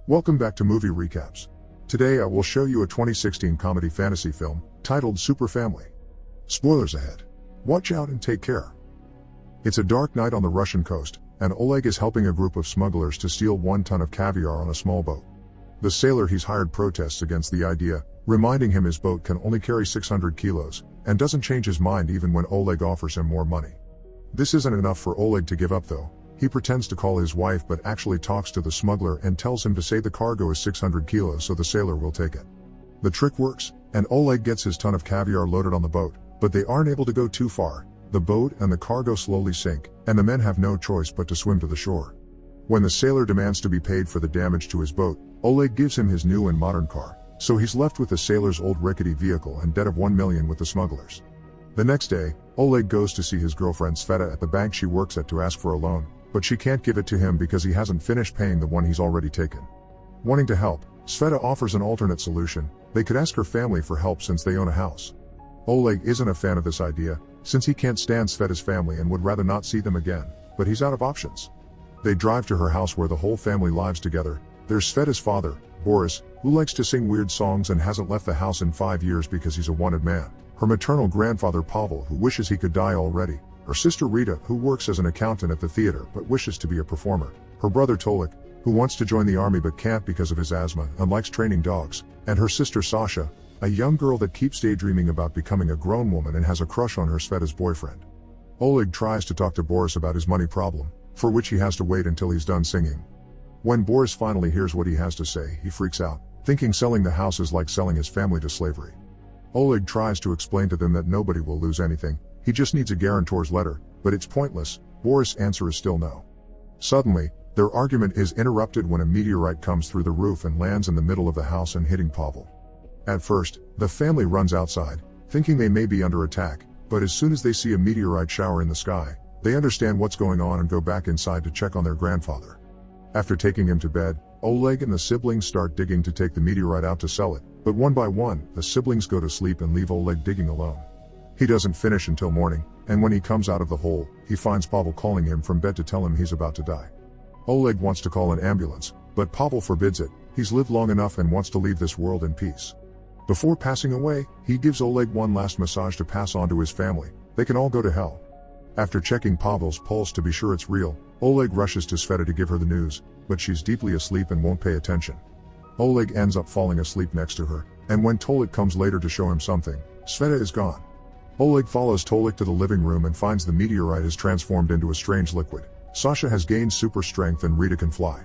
Welcome back to Movie Recaps. Today I will show you a 2016 comedy fantasy film, titled Super Family. Spoilers ahead. Watch out and take care. It's a dark night on the Russian coast, and Oleg is helping a group of smugglers to steal 1 ton of caviar on a small boat. The sailor he's hired protests against the idea, reminding him his boat can only carry 600 kilos, and doesn't change his mind even when Oleg offers him more money. This isn't enough for Oleg to give up though. He pretends to call his wife but actually talks to the smuggler and tells him to say the cargo is 600 kilos so the sailor will take it. The trick works, and Oleg gets his ton of caviar loaded on the boat, but they aren't able to go too far. The boat and the cargo slowly sink, and the men have no choice but to swim to the shore. When the sailor demands to be paid for the damage to his boat, Oleg gives him his new and modern car, so he's left with the sailor's old rickety vehicle and debt of 1 million with the smugglers. The next day, Oleg goes to see his girlfriend Sveta at the bank she works at to ask for a loan, but she can't give it to him because he hasn't finished paying the one he's already taken. Wanting to help, Sveta offers an alternate solution. They could ask her family for help since they own a house. Oleg isn't a fan of this idea, since he can't stand Sveta's family and would rather not see them again, but he's out of options. They drive to her house where the whole family lives together. There's Sveta's father, Boris, who likes to sing weird songs and hasn't left the house in 5 years because he's a wanted man. Her maternal grandfather Pavel, who wishes he could die already. Her sister Rita, who works as an accountant at the theater but wishes to be a performer. Her brother Tolik, who wants to join the army but can't because of his asthma and likes training dogs. And her sister Sasha, a young girl that keeps daydreaming about becoming a grown woman and has a crush on her Sveta's boyfriend. Oleg tries to talk to Boris about his money problem, for which he has to wait until he's done singing. When Boris finally hears what he has to say, he freaks out, thinking selling the house is like selling his family to slavery. Oleg tries to explain to them that nobody will lose anything. He just needs a guarantor's letter, but it's pointless. Boris' answer is still no. Suddenly, their argument is interrupted when a meteorite comes through the roof and lands in the middle of the house and hitting Pavel. At first, the family runs outside, thinking they may be under attack, but as soon as they see a meteorite shower in the sky, they understand what's going on and go back inside to check on their grandfather. After taking him to bed, Oleg and the siblings start digging to take the meteorite out to sell it, but one by one, the siblings go to sleep and leave Oleg digging alone. He doesn't finish until morning, and when he comes out of the hole, he finds Pavel calling him from bed to tell him he's about to die. Oleg wants to call an ambulance, but Pavel forbids it. He's lived long enough and wants to leave this world in peace. Before passing away, he gives Oleg one last massage to pass on to his family. They can all go to hell. After checking Pavel's pulse to be sure it's real, Oleg rushes to Sveta to give her the news, but she's deeply asleep and won't pay attention. Oleg ends up falling asleep next to her, and when Tolik comes later to show him something, Sveta is gone. Oleg follows Tolik to the living room and finds the meteorite is transformed into a strange liquid. Sasha has gained super strength and Rita can fly.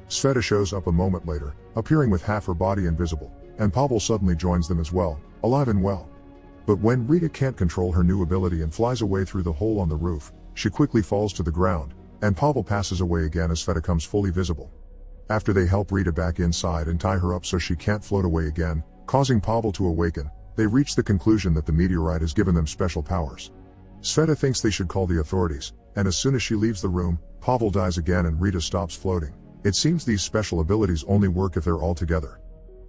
Sveta shows up a moment later, appearing with half her body invisible, and Pavel suddenly joins them as well, alive and well. But when Rita can't control her new ability and flies away through the hole on the roof, she quickly falls to the ground, and Pavel passes away again as Sveta comes fully visible. After they help Rita back inside and tie her up so she can't float away again, causing Pavel to awaken, they reach the conclusion that the meteorite has given them special powers. Sveta thinks they should call the authorities, and as soon as she leaves the room, Pavel dies again and Rita stops floating. It seems these special abilities only work if they're all together.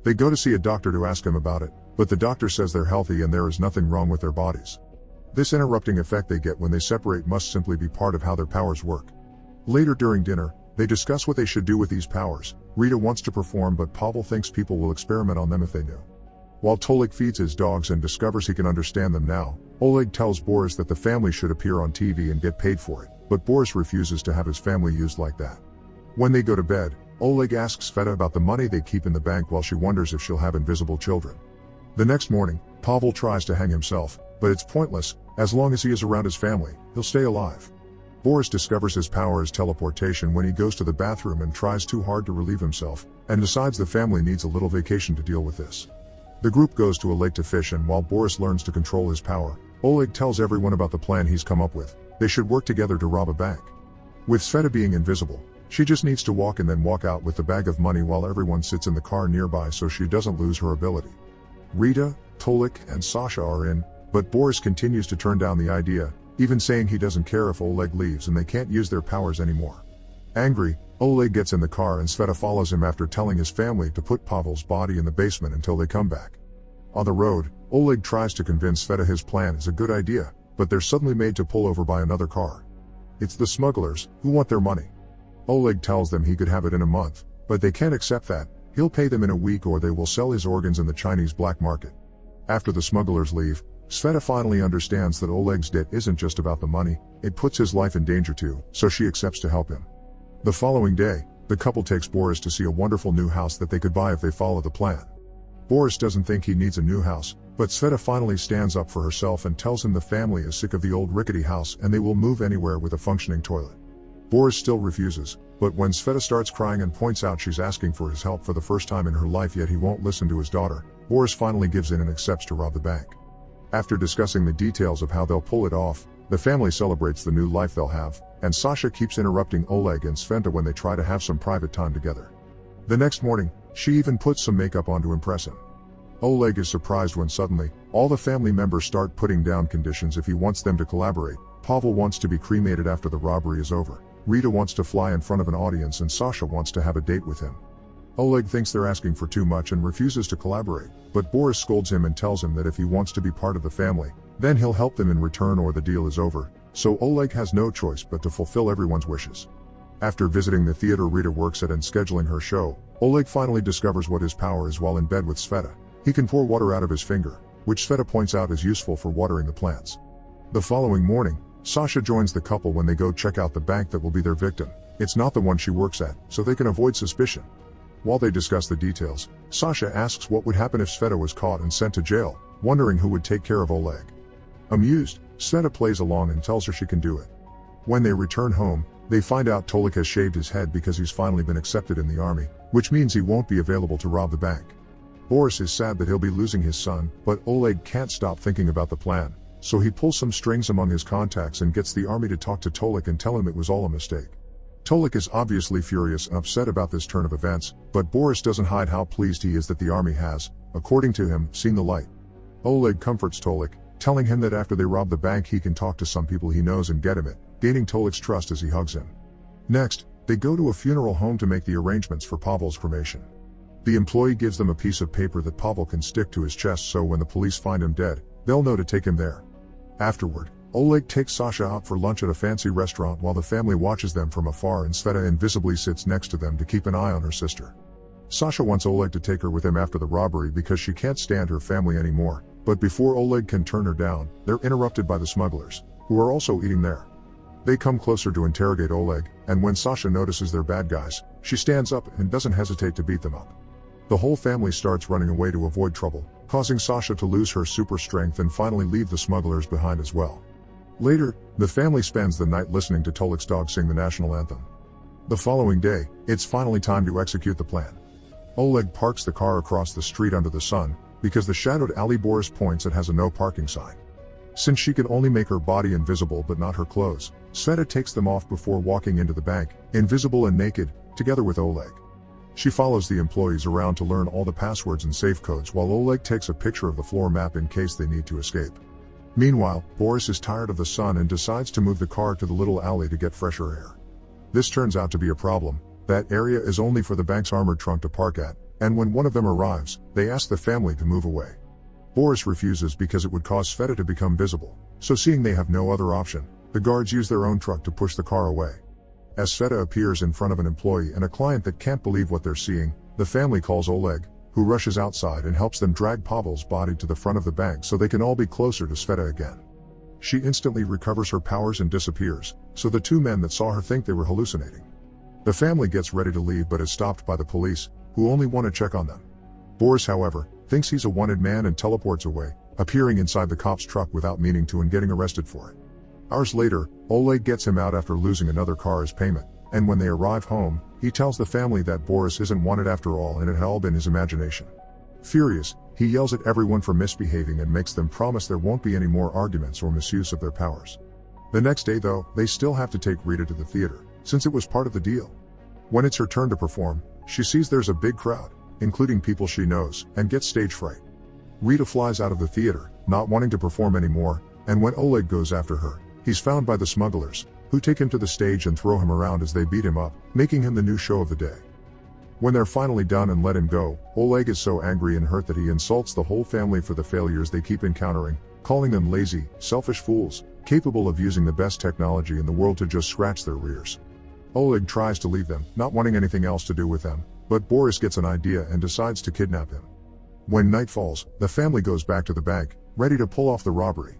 They go to see a doctor to ask him about it, but the doctor says they're healthy and there is nothing wrong with their bodies. This interrupting effect they get when they separate must simply be part of how their powers work. Later during dinner, they discuss what they should do with these powers. Rita wants to perform, but Pavel thinks people will experiment on them if they knew. While Tolik feeds his dogs and discovers he can understand them now, Oleg tells Boris that the family should appear on TV and get paid for it, but Boris refuses to have his family used like that. When they go to bed, Oleg asks Sveta about the money they keep in the bank while she wonders if she'll have invisible children. The next morning, Pavel tries to hang himself, but it's pointless. As long as he is around his family, he'll stay alive. Boris discovers his power is teleportation when he goes to the bathroom and tries too hard to relieve himself, and decides the family needs a little vacation to deal with this. The group goes to a lake to fish, and while Boris learns to control his power, Oleg tells everyone about the plan he's come up with. They should work together to rob a bank. With Sveta being invisible, she just needs to walk and then walk out with the bag of money while everyone sits in the car nearby so she doesn't lose her ability. Rita, Tolik, and Sasha are in, but Boris continues to turn down the idea, even saying he doesn't care if Oleg leaves and they can't use their powers anymore. Angry, Oleg gets in the car and Sveta follows him after telling his family to put Pavel's body in the basement until they come back. On the road, Oleg tries to convince Sveta his plan is a good idea, but they're suddenly made to pull over by another car. It's the smugglers, who want their money. Oleg tells them he could have it in a month, but they can't accept that. He'll pay them in a week or they will sell his organs in the Chinese black market. After the smugglers leave, Sveta finally understands that Oleg's debt isn't just about the money, it puts his life in danger too, so she accepts to help him. The following day, the couple takes Boris to see a wonderful new house that they could buy if they follow the plan. Boris doesn't think he needs a new house, but Sveta finally stands up for herself and tells him the family is sick of the old rickety house and they will move anywhere with a functioning toilet. Boris still refuses, but when Sveta starts crying and points out she's asking for his help for the first time in her life yet he won't listen to his daughter, Boris finally gives in and accepts to rob the bank. After discussing the details of how they'll pull it off, the family celebrates the new life they'll have, and Sasha keeps interrupting Oleg and Sveta when they try to have some private time together. The next morning, she even puts some makeup on to impress him. Oleg is surprised when suddenly, all the family members start putting down conditions if he wants them to collaborate. Pavel wants to be cremated after the robbery is over, Rita wants to fly in front of an audience and Sasha wants to have a date with him. Oleg thinks they're asking for too much and refuses to collaborate, but Boris scolds him and tells him that if he wants to be part of the family, then he'll help them in return or the deal is over, so Oleg has no choice but to fulfill everyone's wishes. After visiting the theater Rita works at and scheduling her show, Oleg finally discovers what his power is while in bed with Sveta. He can pour water out of his finger, which Sveta points out is useful for watering the plants. The following morning, Sasha joins the couple when they go check out the bank that will be their victim. It's not the one she works at, so they can avoid suspicion. While they discuss the details, Sasha asks what would happen if Sveta was caught and sent to jail, wondering who would take care of Oleg. Amused, Sveta plays along and tells her she can do it. When they return home, they find out Tolik has shaved his head because he's finally been accepted in the army, which means he won't be available to rob the bank. Boris is sad that he'll be losing his son, but Oleg can't stop thinking about the plan, so he pulls some strings among his contacts and gets the army to talk to Tolik and tell him it was all a mistake. Tolik is obviously furious and upset about this turn of events, but Boris doesn't hide how pleased he is that the army has, according to him, seen the light. Oleg comforts Tolik, telling him that after they rob the bank he can talk to some people he knows and get him it, gaining Tolik's trust as he hugs him. Next, they go to a funeral home to make the arrangements for Pavel's cremation. The employee gives them a piece of paper that Pavel can stick to his chest so when the police find him dead, they'll know to take him there. Afterward, Oleg takes Sasha out for lunch at a fancy restaurant while the family watches them from afar and Sveta invisibly sits next to them to keep an eye on her sister. Sasha wants Oleg to take her with him after the robbery because she can't stand her family anymore, but before Oleg can turn her down, they're interrupted by the smugglers, who are also eating there. They come closer to interrogate Oleg, and when Sasha notices they're bad guys, she stands up and doesn't hesitate to beat them up. The whole family starts running away to avoid trouble, causing Sasha to lose her super strength and finally leave the smugglers behind as well. Later, the family spends the night listening to Tolik's dog sing the national anthem. The following day, it's finally time to execute the plan. Oleg parks the car across the street under the sun, because the shadowed alley Boris points at has a no parking sign. Since she could only make her body invisible but not her clothes, Sveta takes them off before walking into the bank, invisible and naked, together with Oleg. She follows the employees around to learn all the passwords and safe codes while Oleg takes a picture of the floor map in case they need to escape. Meanwhile, Boris is tired of the sun and decides to move the car to the little alley to get fresher air. This turns out to be a problem. That area is only for the bank's armored trunk to park at, and when one of them arrives, they ask the family to move away. Boris refuses because it would cause Sveta to become visible, so seeing they have no other option, the guards use their own truck to push the car away. As Sveta appears in front of an employee and a client that can't believe what they're seeing, the family calls Oleg, who rushes outside and helps them drag Pavel's body to the front of the bank so they can all be closer to Sveta again. She instantly recovers her powers and disappears, so the two men that saw her think they were hallucinating. The family gets ready to leave but is stopped by the police, who only want to check on them. Boris, however, thinks he's a wanted man and teleports away, appearing inside the cop's truck without meaning to and getting arrested for it. Hours later, Oleg gets him out after losing another car as payment, and when they arrive home, he tells the family that Boris isn't wanted after all and it had all been his imagination. Furious, he yells at everyone for misbehaving and makes them promise there won't be any more arguments or misuse of their powers. The next day though, they still have to take Rita to the theater, since it was part of the deal. When it's her turn to perform, she sees there's a big crowd, including people she knows, and gets stage fright. Rita flies out of the theater, not wanting to perform anymore, and when Oleg goes after her, he's found by the smugglers, who take him to the stage and throw him around as they beat him up, making him the new show of the day. When they're finally done and let him go, Oleg is so angry and hurt that he insults the whole family for the failures they keep encountering, calling them lazy, selfish fools, capable of using the best technology in the world to just scratch their rears. Oleg tries to leave them, not wanting anything else to do with them, But Boris gets an idea and decides to kidnap him. When night falls, the family goes back to the bank, ready to pull off the robbery.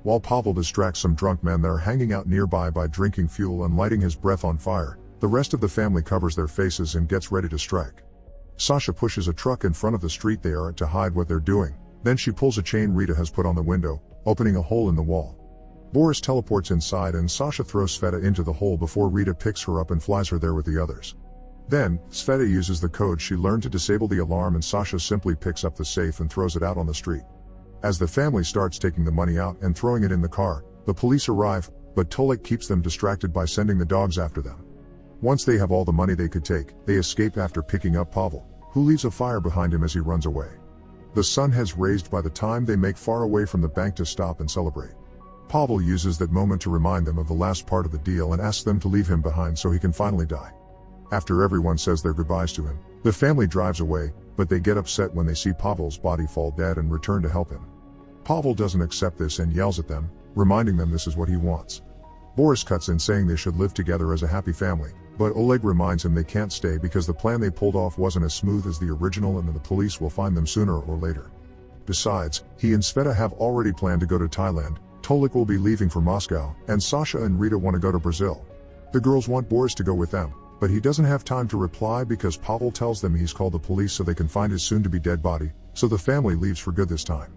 While Pavel distracts some drunk men that are hanging out nearby by drinking fuel and lighting his breath on fire, the rest of the family covers their faces and gets ready to strike. Sasha pushes a truck in front of the street they are at to hide what they're doing, then she pulls a chain Rita has put on the window, opening a hole in the wall. Boris teleports inside and Sasha throws Sveta into the hole before Rita picks her up and flies her there with the others. Then, Sveta uses the code she learned to disable the alarm and Sasha simply picks up the safe and throws it out on the street. As the family starts taking the money out and throwing it in the car, the police arrive, but Tolik keeps them distracted by sending the dogs after them. Once they have all the money they could take, they escape after picking up Pavel, who leaves a fire behind him as he runs away. The sun has raised by the time they make far away from the bank to stop and celebrate. Pavel uses that moment to remind them of the last part of the deal and asks them to leave him behind so he can finally die. After everyone says their goodbyes to him, the family drives away, but they get upset when they see Pavel's body fall dead and return to help him. Pavel doesn't accept this and yells at them, reminding them this is what he wants. Boris cuts in saying they should live together as a happy family, but Oleg reminds him they can't stay because the plan they pulled off wasn't as smooth as the original and the police will find them sooner or later. Besides, he and Sveta have already planned to go to Thailand, Tolik will be leaving for Moscow, and Sasha and Rita want to go to Brazil. The girls want Boris to go with them, but he doesn't have time to reply because Pavel tells them he's called the police so they can find his soon-to-be dead body, so the family leaves for good this time.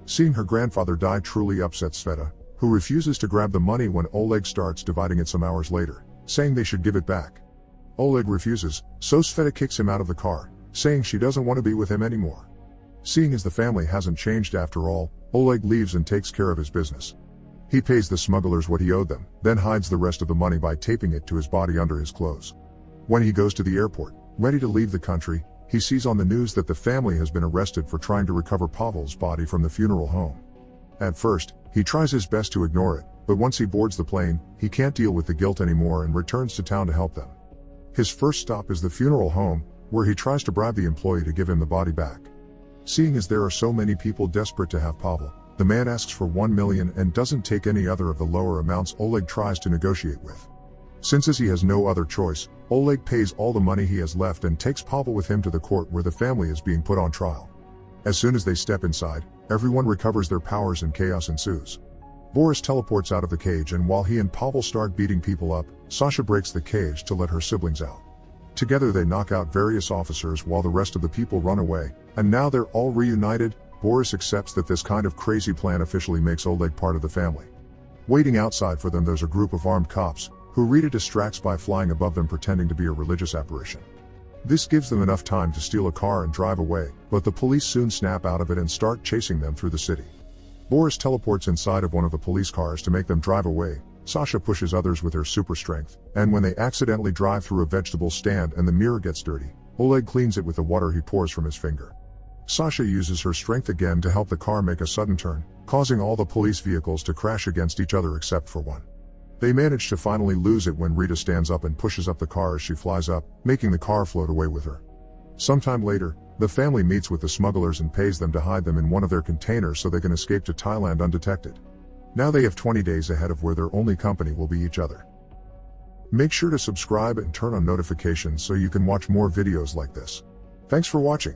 Seeing her grandfather die truly upsets Sveta, who refuses to grab the money when Oleg starts dividing it some hours later, saying they should give it back. Oleg refuses, so Sveta kicks him out of the car, saying she doesn't want to be with him anymore. Seeing as the family hasn't changed after all, Oleg leaves and takes care of his business. He pays the smugglers what he owed them, then hides the rest of the money by taping it to his body under his clothes. When he goes to the airport, ready to leave the country, he sees on the news that the family has been arrested for trying to recover Pavel's body from the funeral home. At first, he tries his best to ignore it, but once he boards the plane, he can't deal with the guilt anymore and returns to town to help them. His first stop is the funeral home, where he tries to bribe the employee to give him the body back. Seeing as there are so many people desperate to have Pavel, the man asks for 1 million and doesn't take any other of the lower amounts Oleg tries to negotiate with. Since as he has no other choice, Oleg pays all the money he has left and takes Pavel with him to the court where the family is being put on trial. As soon as they step inside, everyone recovers their powers and chaos ensues. Boris teleports out of the cage and while he and Pavel start beating people up, Sasha breaks the cage to let her siblings out. Together they knock out various officers while the rest of the people run away, and now they're all reunited. Boris accepts that this kind of crazy plan officially makes Oleg part of the family. Waiting outside for them there's a group of armed cops, who Rita distracts by flying above them pretending to be a religious apparition. This gives them enough time to steal a car and drive away, but the police soon snap out of it and start chasing them through the city. Boris teleports inside of one of the police cars to make them drive away. Sasha pushes others with her super strength, and when they accidentally drive through a vegetable stand and the mirror gets dirty, Oleg cleans it with the water he pours from his finger. Sasha uses her strength again to help the car make a sudden turn, causing all the police vehicles to crash against each other except for one. They manage to finally lose it when Rita stands up and pushes up the car as she flies up, making the car float away with her. Sometime later, the family meets with the smugglers and pays them to hide them in one of their containers so they can escape to Thailand undetected. Now they have 20 days ahead of where their only company will be each other. Make sure to subscribe and turn on notifications so you can watch more videos like this. Thanks for watching.